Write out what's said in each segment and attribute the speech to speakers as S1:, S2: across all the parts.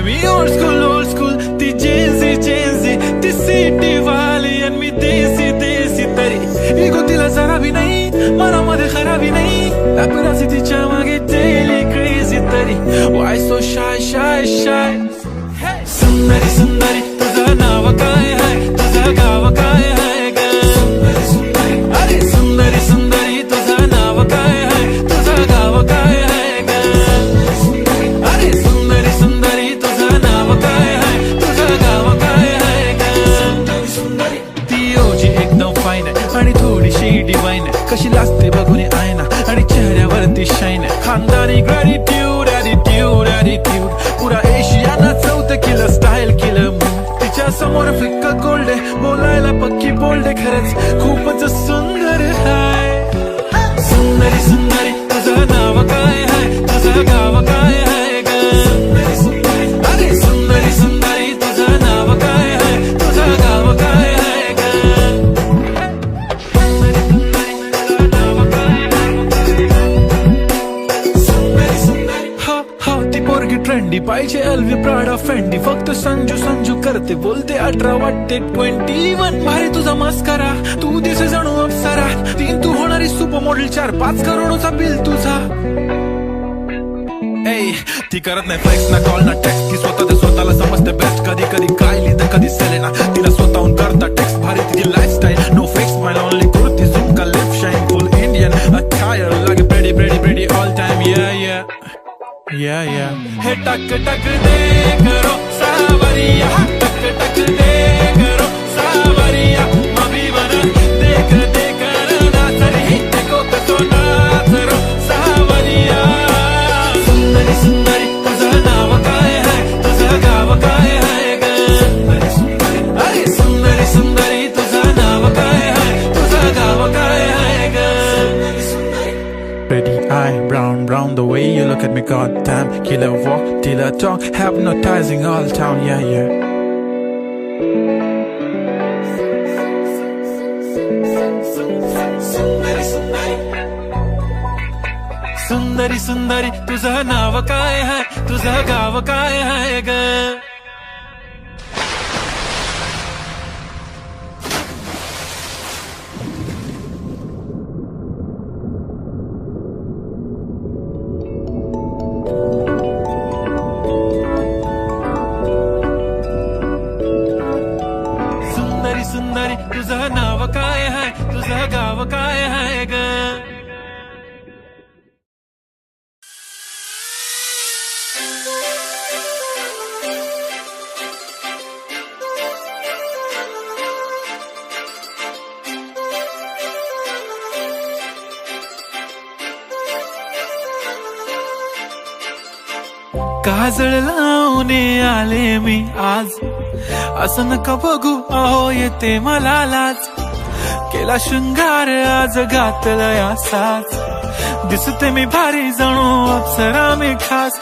S1: मी old school ती Gen Z ती city वाली आणि मी देसी तरी इगो तिला जरा भी नाही मनामध्ये खराबी नाही अपराधी तिच्या मागे डेली क्रेझी तरी वाय सो शाय सुंदरी तुझं नाव काय आहे तुझं गाव काय आहे ग अरे सुंदरी तुझं नाव काय आहे तुझं गाव काय आहे ग अरे सुंदरी तुझं नाव काय आहे तुझं गाव काय आहे ग ती ओजी एकदम फाईन आहे आणि थोडीशी डिवाइन आहे कशी लागते बघून आयना आणि चेहऱ्यावरती शाईन आहे खानदानी ग्रॅटिट्यूड पुरा एशियाना चौथं केलं स्टाईल केलं तिच्या समोर फिक्क गोल्ड आहे बोलायला पक्की बोल्ड आहे खरंच खूपच सुंदर आहे सुंदरी तुझं नाव काय आहे तुझं गाव काय आहे ग अरे सुंदरी तुझं नाव काय आहे तुझं गाव काय आहे ग हो ती पोरगी ट्रेंडी पाहिजे एलवी प्राडा फेंडी फक्त संजू करते बोलते 18 वाटते 21 भारी तुझा मस्करा तू दिसे जणू अप्सरा 3 तू होणारी सुपर मॉडेल 4-5 करोडचा बिल तुझा ती करत नाही फ्लेक्स ना कॉल ना टेक्स्ट ती स्वतःला समजते बेस्ट कधी कायली तर कधी सेलेना तिला स्वतःहून करता टेक्स्ट भारी तिची लाईफस्टाईल नो फिक्स माय ओनली कुर्ती झुमका लिप शाईन फुल इंडियन अटायर लागे प्रेडी ऑल टाइम या हे टक दे करो सावरिया टक दे करो सावरिया मभी बना देख ना तरी देखो तो नाच रो सावरिया सुंदरी तुझं नाव काय आहे तुझं गाव काय आहे ग अरे सुंदरी तुझं नाव काय आहे तुझं गाव काय आहे ग Pretty eye, brown, the way you look at me, goddamn. Killer walk, till I talk, hypnotizing all town, yeah. सुंदरी तुझं नाव काय आहे तुझं गाव काय आहे ग सुंदरी तुझं नाव काय आहे तुझं गाव काय आहे ग काजळ लावून आले मी आज असं नका बघू अहो येते मला लाज केला शृंगार आज घातलाय असाच दिसते मी भारी जणू अप्सरा मी खास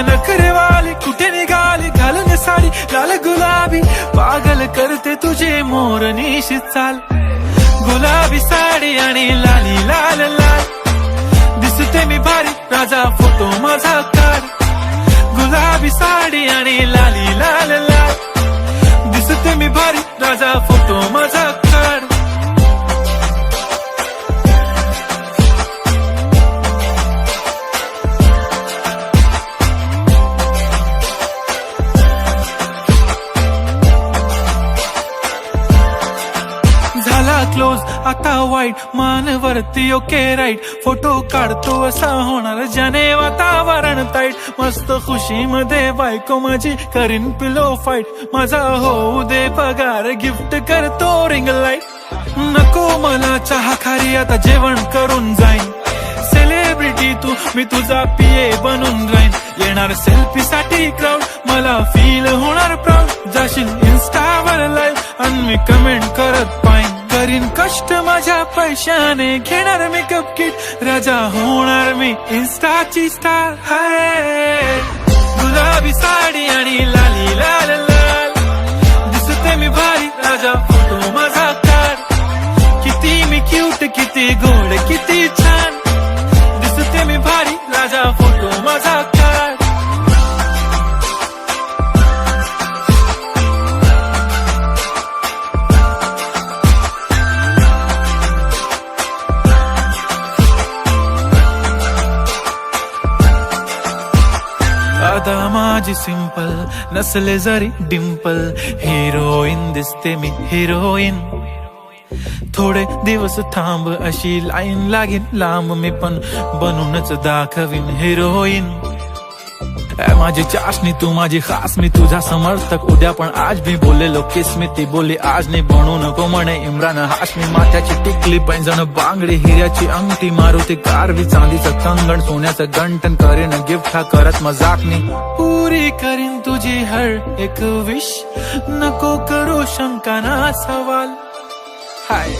S1: नखरेवाली कुठे निघाली घालून साडी लाल गुलाबी पागल करते तुझे मोरनीशी चाल गुलाबी साडी आणि लाली लाल दिसते मी भारी राजा फोटो माझा काढ गुलाबी साडी आणि लाली लाल दिसते मी भारी राजा फोटो माझा काढ झाला क्लोज आता वाईट मानवरती ओके राईट फोटो काढतो असा होणार ज्याने वातावरण ताईट मस्त खुशी मध्ये बायको माझी करीन पिलो फाईट माझा होऊ दे पगार गिफ्ट करतो रिंग लाईट नको मला चहा खारी आता जेवण करून जाईन सेलिब्रिटी तू मी तुझा पिये बनून राहीन येणार सेल्फी साठी क्राऊड मला फील होणार प्राऊड जाशील इन्स्टावर लाईव्ह आणि मी कमेंट करत पाईन करीन कष्ट माझ्या पैशाने घेणार मेकअप किट राजा होणार मी इन्स्टाची स्टार हाय गुलाबी साडी आणि लाली लाल दिसते मी भारी राजा फोटो माझा काढ किती मी क्यूट किती गोड किती छान दिसते मी भारी राजा फोटो माझा काढ माझी सिंपल नसले जरी डिंपल, हिरोईन दिसते मी हिरोईन. थोडे दिवस थांब अशी लाईन लागेल लांब, मी पण बनूनच दाखवीन हिरोईन. माझी चाशनी तू माझी खास, मी तुझा समर्थक उद्या पण आज मी बोलेलो किस मी, ती बोली आज नाही बनू नको म्हणे इम्रान हाशमी. माथ्याची टिकली पैंजण बांगडी हिऱ्याची अंगठी, मारुती कारवी चांदीचं कंगण सोन्याचं गंटन, करीन गिफ्ट हा करत मजाकनी. पुरी करीन तुझी हर एक विश, नको करू शंका ना सवाल. हाय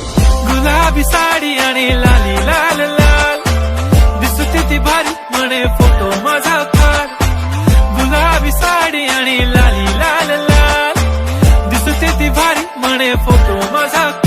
S1: गुलाबी साडी आणि लाली लाल लाल, दिसते ती भारी म्हणे फोटो माझा काढ. गुलाबी साडी आणि लाली लाल लाल, दिसते ती भारी म्हणे फोटो माझा काढ.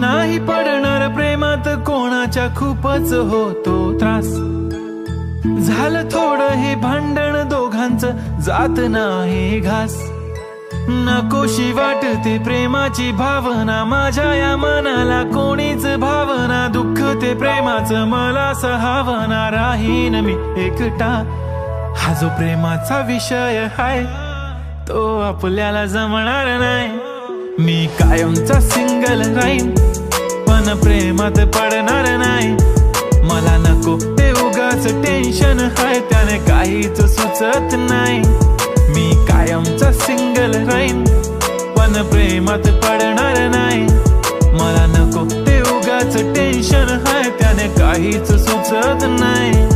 S1: नाही पडणार प्रेमात कोणाच्या खूपच होतो त्रास, झालं थोडं हे भांडण दोघांचं जात नाही घास. नकोशी वाटते प्रेमाची भावना माझ्या या मनाला, कोणीच भावना दुःख ते प्रेमाचं मला सहावना. राहीन मी एकटा, हा जो प्रेमाचा विषय हाय तो आपल्याला जमणार नाही. मी कायमचा सिंगल राहीन पण प्रेमात पडणार नाही. मला नको ते उगाच टेन्शन हाय, त्याने काहीच सुचत नाही. मी कायमचा सिंगल राहीन पण प्रेमात पडणार नाही. मला नको ते उगाच टेन्शन हाय, त्याने काहीच सुचत नाही.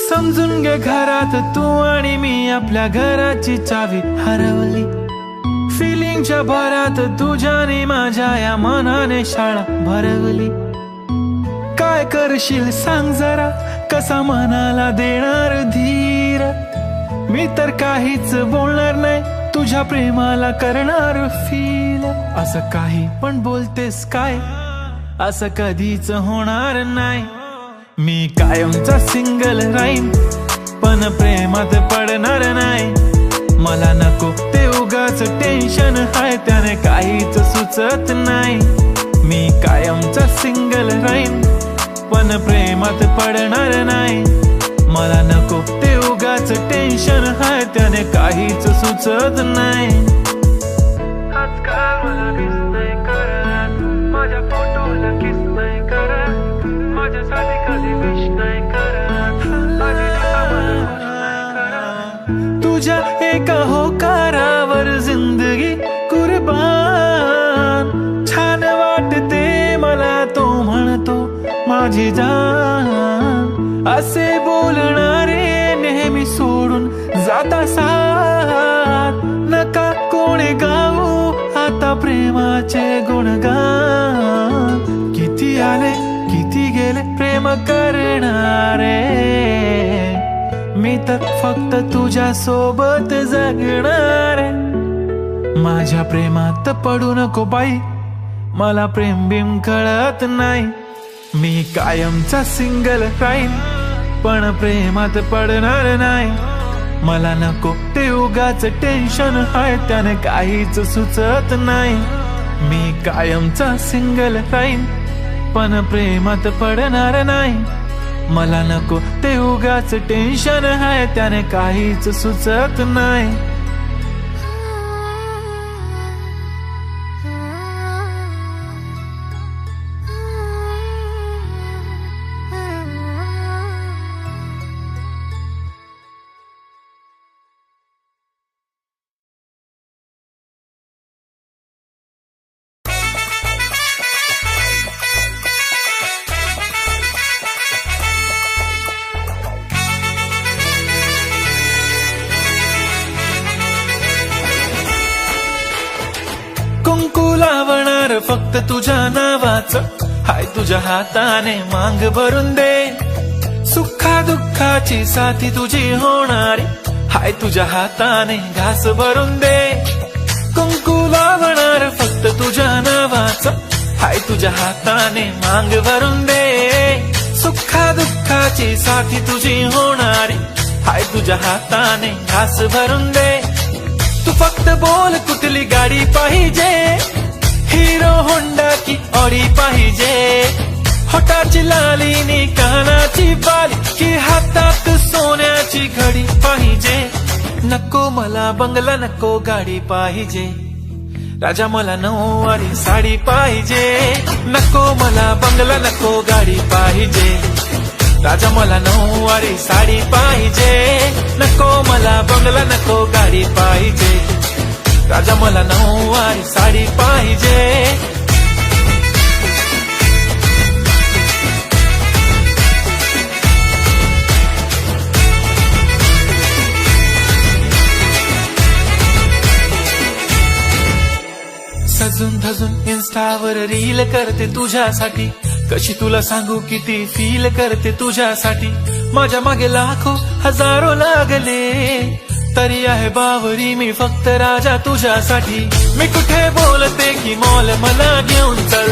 S1: समजून घे घरात तू आणि मी आपल्या घराची चावी हरवली. फिलिंगच्या भरात तुझ्याने माझ्या या मनाने शाळा भरवली. काय करशील सांग जरा, कसा मनाला देणार धीर. मी तर काहीच बोलणार नाही, तुझ्या प्रेमाला करणार फील. असं काही पण बोलतेस काय, असं कधीच होणार नाही. मी कायमचा सिंगल राहीन पण प्रेमात पडणार नाही. मला नको ते उगाच टेन्शन हाय, त्याने काहीच सुचत नाही. मी कायमचा सिंगल राहीन पण प्रेमात पडणार नाही. मला नको ते उगाच टेन्शन हाय, त्याने काहीच सुचत नाही. आजकाल मला मिस नाही करत, माझ्या फोटोला किस नाही करत, माझ्यासाठी कधी विश नाही करत, तुझ्या एका होकारावर जिंदगी कुर्बान. छान वाटते मला तो म्हणतो माझी जान. असे बोलणारे नेहमी सोडून जाता साथ. नका कोणी गाऊ आता प्रेमाचे गुणगान. किती आले किती गेले प्रेम करणारे, मी तर फक्त तुझ्या सोबत जगणार. माझ्या प्रेमात पडू नको बाई, मला प्रेम बिम कळत नाही. मी कायमचा सिंगल राहीन पण प्रेमात पडणार नाही. मला नको ते उगाच टेन्शन हाय, त्याने काहीच सुचत नाही. मी कायमचा सिंगल राहीन पण प्रेमात पडणार नाही. मला नको ते उगाच टेन्शन आहे, त्याने काहीच सुचत नाही. कुंकू लावणार फक्त तुझ्या नावाचं, हाय तुझ्या हाताने मांग भरून दे. सुखा दुःखाची साथी तुझी होणारी, हाय तुझ्या हाताने घास भरून दे. कुंकू लावणार फक्त तुझ्या नावाचं, हाय तुझ्या हाताने मांग भरून दे. सुखा दुःखाची साथी तुझी होणारी, हाय तुझ्या हाताने घास भरून दे. तू फक्त बोल कुठली गाडी पाहिजे, हिरो होंडा की ऑडी पाहिजे. होटाची लाली नी कानाची बाली, की हातात सोन्याची घडी पाहिजे. नको मला बंगला, नको गाडी पाहिजे. राजा मला नऊवारी साडी पाहिजे. नको मला बंगला, नको गाडी पाहिजे. राजा मला नऊवारी साडी पाहिजे. नको मला बंगला, नको गाडी पाहिजे. राजा मला नऊवारी साडी पाहिजे. सजून धजून इन्स्टावर रील करते तुझ्यासाठी, कशी तुला सांगू किती फील करते तुझ्यासाठी. माझ्या मागे लाखो हजारो लागले, तरी आहे बावरी मी फक्त राजा तुझ्यासाठी. मी कुठे बोलते की मॉल मला घेऊन चल,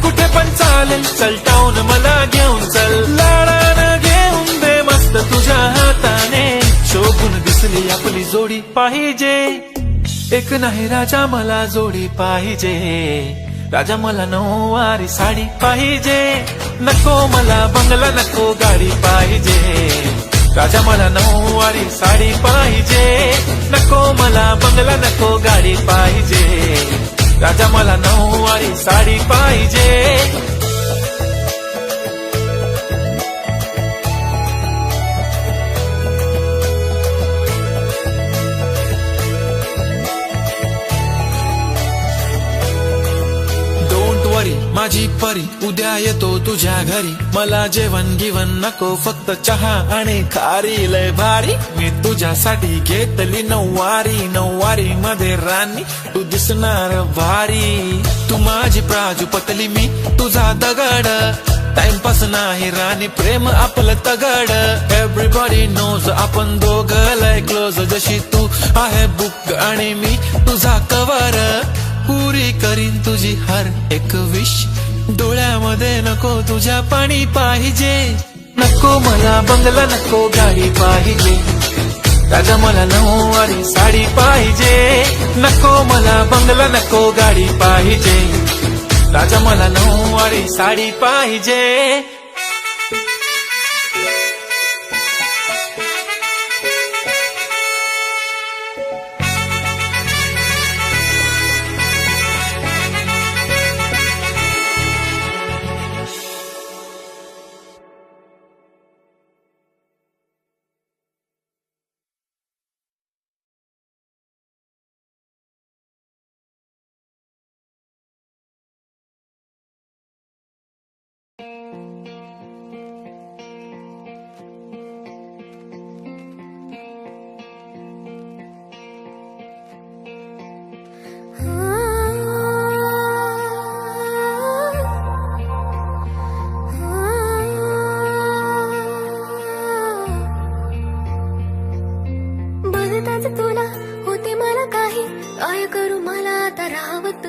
S1: कुठे पण चालेल चल टाऊन मला घेऊन चल. लाडानं घेऊन दे मस्त तुझ्या हाताने, शोभून दिसली आपली जोडी पाहिजे. एक नाही राजा मला जोडी पाहिजे. राजा मला नऊवारी साडी पाहिजे. नको मला बंगला, नको गाडी पाहिजे. राजा मला नऊवारी साडी पाहिजे. नको मला बंगला, नको गाडी पाहिजे. राजा मला नऊवारी साडी पाहिजे. माझी परी उद्या येतो तुझ्या घरी, मला जेवण गिवण नको फक्त चहा आणि खारी. लय भारी मी तुझ्यासाठी घेतली नऊवारी, नऊवारी मध्ये राणी तू दिसणार भारी. तू माझी प्राजूपतली, मी तुझा दगड. टाइमपास नाही राणी, प्रेम आपलं तगड. एव्हरीबॉडी नोज आपण दोघं लय क्लोज, जशी तू आहे बुक आणि मी तुझा कवर. पुरी करीन तुझी हर एक विश, डोळ्यामध्ये नको तुझ्या पाणी पाहिजे. नको मला बंगला, नको गाडी पाहिजे. राजा मला नऊवारी साडी पाहिजे. नको मला बंगला, नको गाडी पाहिजे. राजा मला नऊवारी साडी पाहिजे.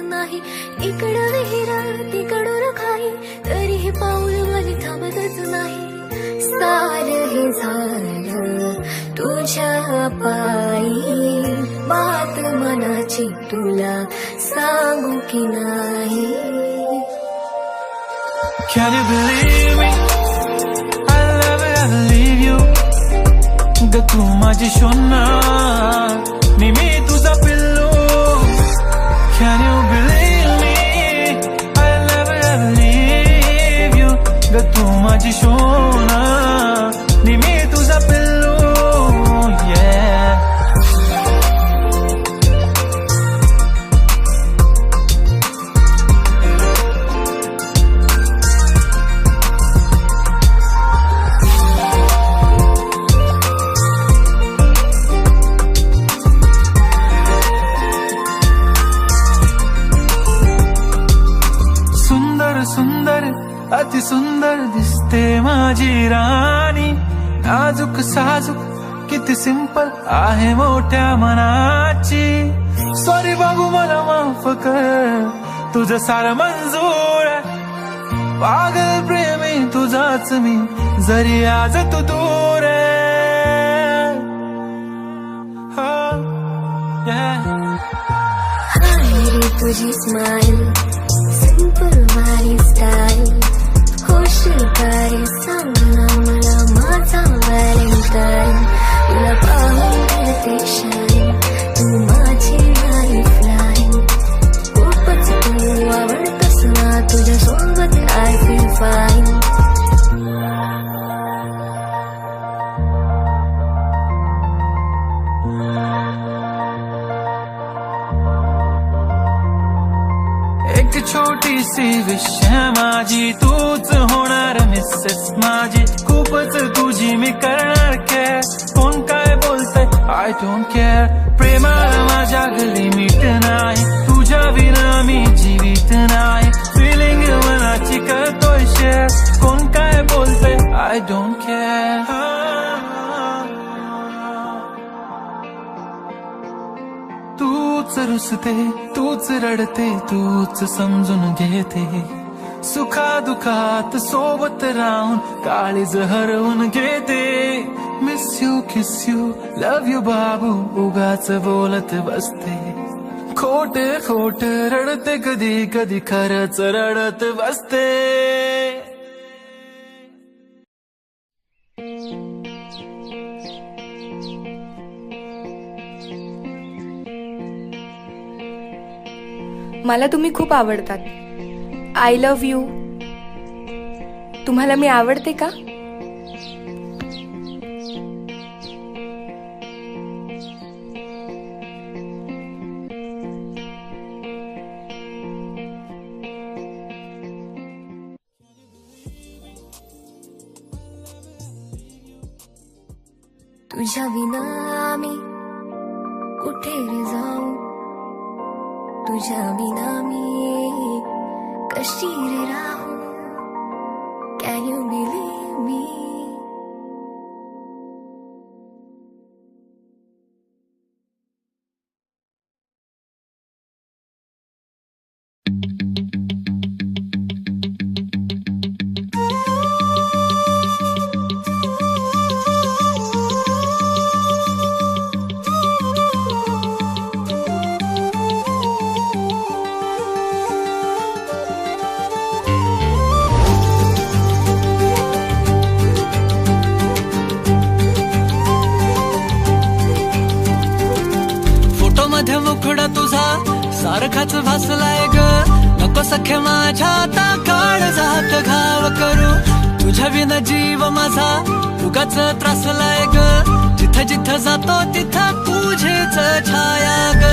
S2: नाही इकडं विहिरा तिकडून खाई तरीही पाऊल माझे थांबतच नाही सार हे झालं तुझ्या पायी बात मनाची तुला सांगू की नाही
S1: Can you believe me? I'll never ever leave you. ग तू माझी शोना नि मी तुझा पिल्लू. Can you believe me? I'll never ever leave you. ग तू माझी शोना नि मी तुझा पिल्लू. Yeah. सुंदर अति सुंदर दिसते माझी राणी. नाजूक साजूक किती सिंपल आहे मोठ्या मनाची. सॉरी बाबू मला माफ कर, तुझं सारं मंजूर आहे. पागल प्रेमी तुझाच मी, जरी आज तू दूर आहे.
S2: हाय रे तुझी स्माइल, सिंपल वाली स्टाईल. होशील का रे सांग ना मला माझा व्हॅलेंटाईन. तुला पाहून करते शाईन, तू माझी लाईफलाईन. खूपच तू आवडतस ना, तुझ्या सोबत आय फील फाईन.
S1: एक छोटी सी विषय माझी, तूच होणार मिसेस माझी. खूपच तुझी मी करणार केअर. कोण काय बोलतंय आय डोंट केअर. प्रेमाला माझ्या लिमिट नाही, तुझ्या विना मी जीवित नाही. फिलिंग मनाची करतोय शेअर. कोण काय बोलतंय आय डोंट केअर. तूच रुसते, तूच रडते, तूच समजून घेते. सुखा दुखात सोबत राहून काळीज हरवून घेते. Miss you kiss you love you बाबू उगाच बोलत बसते. खोट खोट रडते कधी कधी खरंच रडत बसते.
S3: मला तुम्ही खूप आवडतात. I love you. तुम्हाला मी आवडते का?
S2: तुझ्या विना मी कुठे रे जाऊ. तुझ्या विना मी कशी रे राहू. कॅन यू बिलीव्ह मी.
S4: मुखडा तुझा सारखाच भासलाय ग. नको सख्या माझ्या आता काळ जात घाव करू. तुझ्या विना जीव माझा उगाच त्रासलाय ग. जिथं जिथं जातो तिथं तुझेच छाया ग.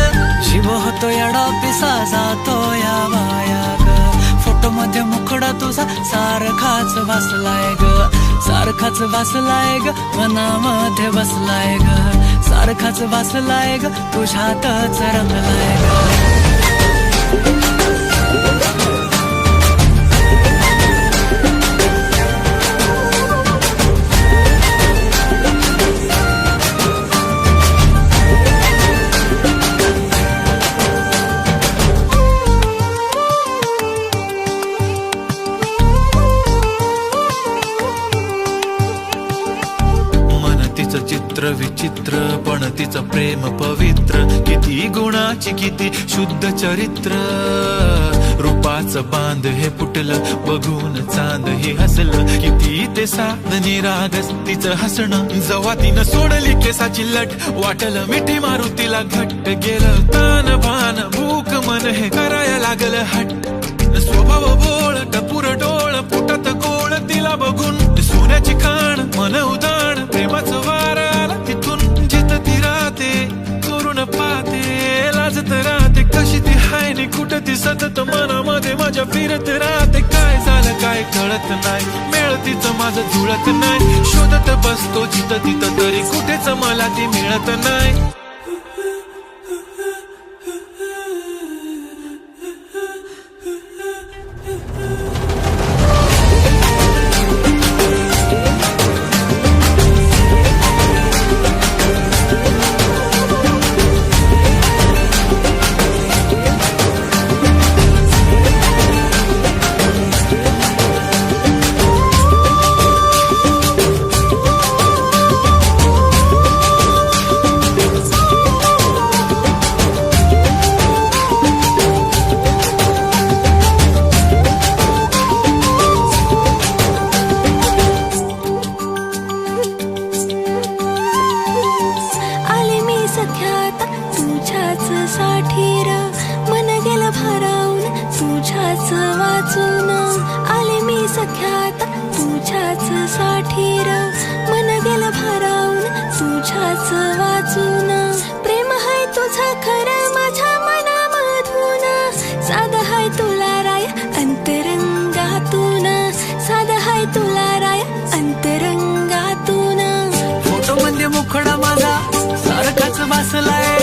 S4: जीव होतो येडा पिसा जातो या माया ग. फोटो मध्ये मुखडा तुझा सारखाच भासलाय ग. सारखाच भासलाय ग, मनामध्ये बसलाय ग. सारखाच भासलाय ग, तुझ्यातच रंगलाय ग.
S1: चित्र विचित्र पण तिचं प्रेम पवित्र. किती गुणाची किती शुद्ध चरित्र. रूपाचं बांध हे फुटलं, बघून चांद हे हसलं. किती ते साधनी रागस तिचं हसणं, जेव्हा तिनं सोडली केसाची लट, वाटलं मिठी मारू तिला घट्ट. गेलं तान भान भूक मन हे करायला लागलं हट्ट. स्वभाव बोळ टपूर डोळ पोटात गोळ, तिला बघून सोन्याची खाण मन उदाण. प्रेमाचं वार आलं तिथून, जिथं ती राहते करून पाहते, लाजत राहते कशी ती हाय नि कुठं ती सतत मनामध्ये माझ्या फिरत राहते. काय झालं काय कळत नाही, मेळ तिचं माझं जुळत नाही. शोधत बसतो जिथं तिथं तरी कुठेच मला ती मिळत नाही.
S2: तुझ्याच साठीर मन गेलं भारावून, तुझ्याच वाचून आले मी सख्यात. तुझ्याच साठीर मन गेलं भारावून, तुझ्याच वाचून. प्रेम हाय तुझं खरं माझ्या मनामधून, साध हाय तुला राय अंतरंगातून, साध हाय तुला राय अंतरंगातून.
S4: फोटो मध्ये मुखडा माझा सारखाच बसलाय